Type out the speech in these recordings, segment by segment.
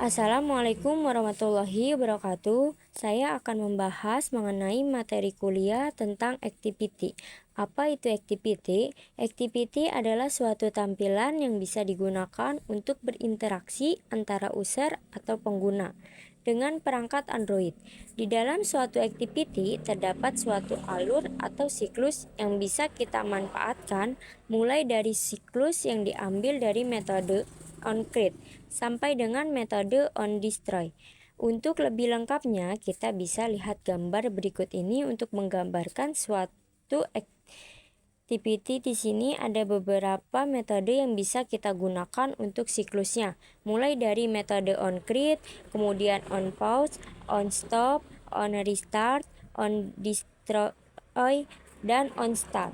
Assalamualaikum warahmatullahi wabarakatuh. Saya akan membahas mengenai materi kuliah tentang activity. Apa itu activity? Activity adalah suatu tampilan yang bisa digunakan untuk berinteraksi antara user atau pengguna dengan perangkat Android. Di dalam suatu activity terdapat suatu alur atau siklus yang bisa kita manfaatkan, mulai dari siklus yang diambil dari metode onCreate sampai dengan metode onDestroy. Untuk lebih lengkapnya, kita bisa lihat gambar berikut ini untuk menggambarkan suatu activity. Di sini ada beberapa metode yang bisa kita gunakan untuk siklusnya, mulai dari metode onCreate, kemudian onPause, onStop, onRestart, onDestroy, dan onStart.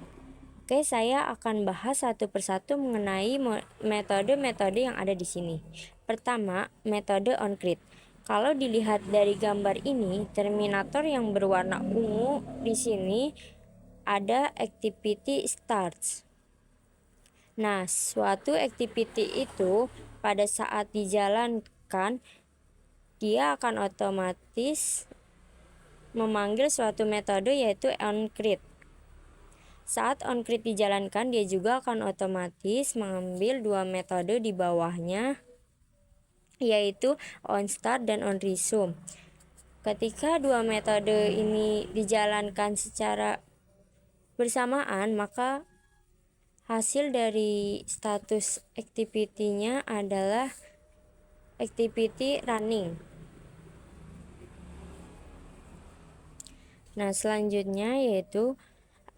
Oke, saya akan bahas satu persatu mengenai metode-metode yang ada di sini. Pertama, metode onCreate. Kalau dilihat dari gambar ini, terminator yang berwarna ungu di sini ada activity starts. Nah, suatu activity itu pada saat dijalankan, dia akan otomatis memanggil suatu metode yaitu onCreate. Saat onCreate dijalankan, dia juga akan otomatis mengambil dua metode di bawahnya, yaitu onStart dan onResume. Ketika dua metode ini dijalankan secara bersamaan, maka hasil dari status activity-nya adalah activity running. Nah, selanjutnya yaitu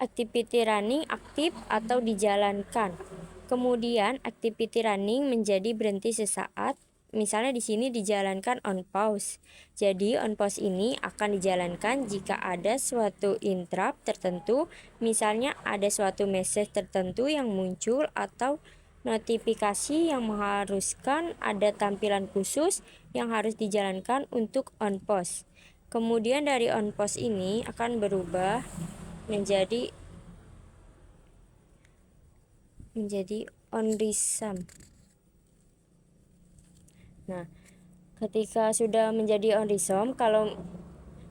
activity running aktif atau dijalankan. Kemudian activity running menjadi berhenti sesaat. Misalnya di sini dijalankan on pause. Jadi on pause ini akan dijalankan jika ada suatu interrupt tertentu, misalnya ada suatu message tertentu yang muncul atau notifikasi yang mengharuskan ada tampilan khusus yang harus dijalankan untuk on pause. Kemudian dari on pause ini akan berubah menjadi onResume. Nah, ketika sudah menjadi onResume, kalau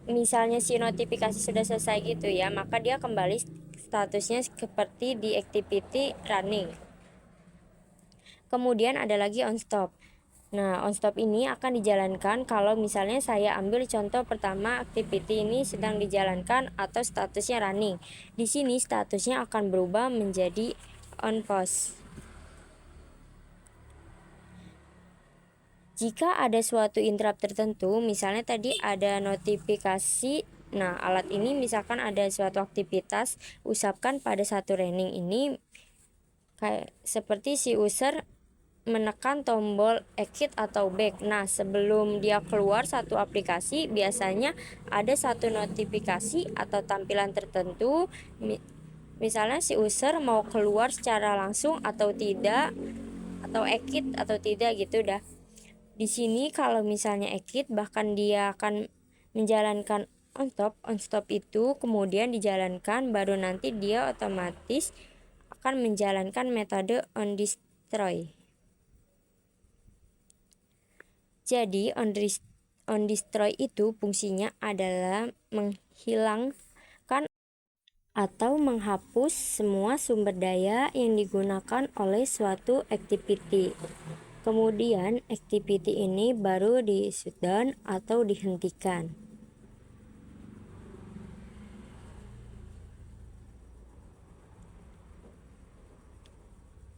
misalnya si notifikasi sudah selesai gitu ya, maka dia kembali statusnya seperti di activity running. Kemudian ada lagi onStop. Nah, onStop ini akan dijalankan kalau misalnya saya ambil contoh pertama, activity ini sedang dijalankan atau statusnya running. Di sini statusnya akan berubah menjadi on pause. Jika ada suatu interrupt tertentu, misalnya tadi ada notifikasi, nah alat ini misalkan ada suatu aktivitas, usapkan pada satu running ini kayak seperti si user menekan tombol exit atau back. Nah, sebelum dia keluar satu aplikasi, biasanya ada satu notifikasi atau tampilan tertentu, misalnya si user mau keluar secara langsung atau tidak, atau exit atau tidak gitu dah. Di sini kalau misalnya exit, bahkan dia akan menjalankan onStop itu kemudian dijalankan, baru nanti dia otomatis akan menjalankan metode onDestroy. Jadi onDestroy itu fungsinya adalah menghilangkan atau menghapus semua sumber daya yang digunakan oleh suatu activity. Kemudian activity ini baru di shutdown atau dihentikan.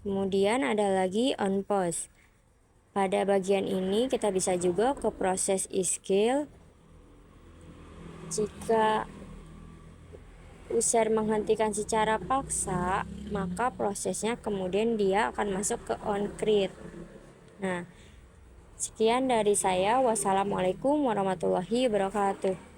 Kemudian ada lagi on pause. Pada bagian ini kita bisa juga ke proses iscale. Jika user menghentikan secara paksa, maka prosesnya kemudian dia akan masuk ke onCreate. Nah, sekian dari saya. Wassalamualaikum warahmatullahi wabarakatuh.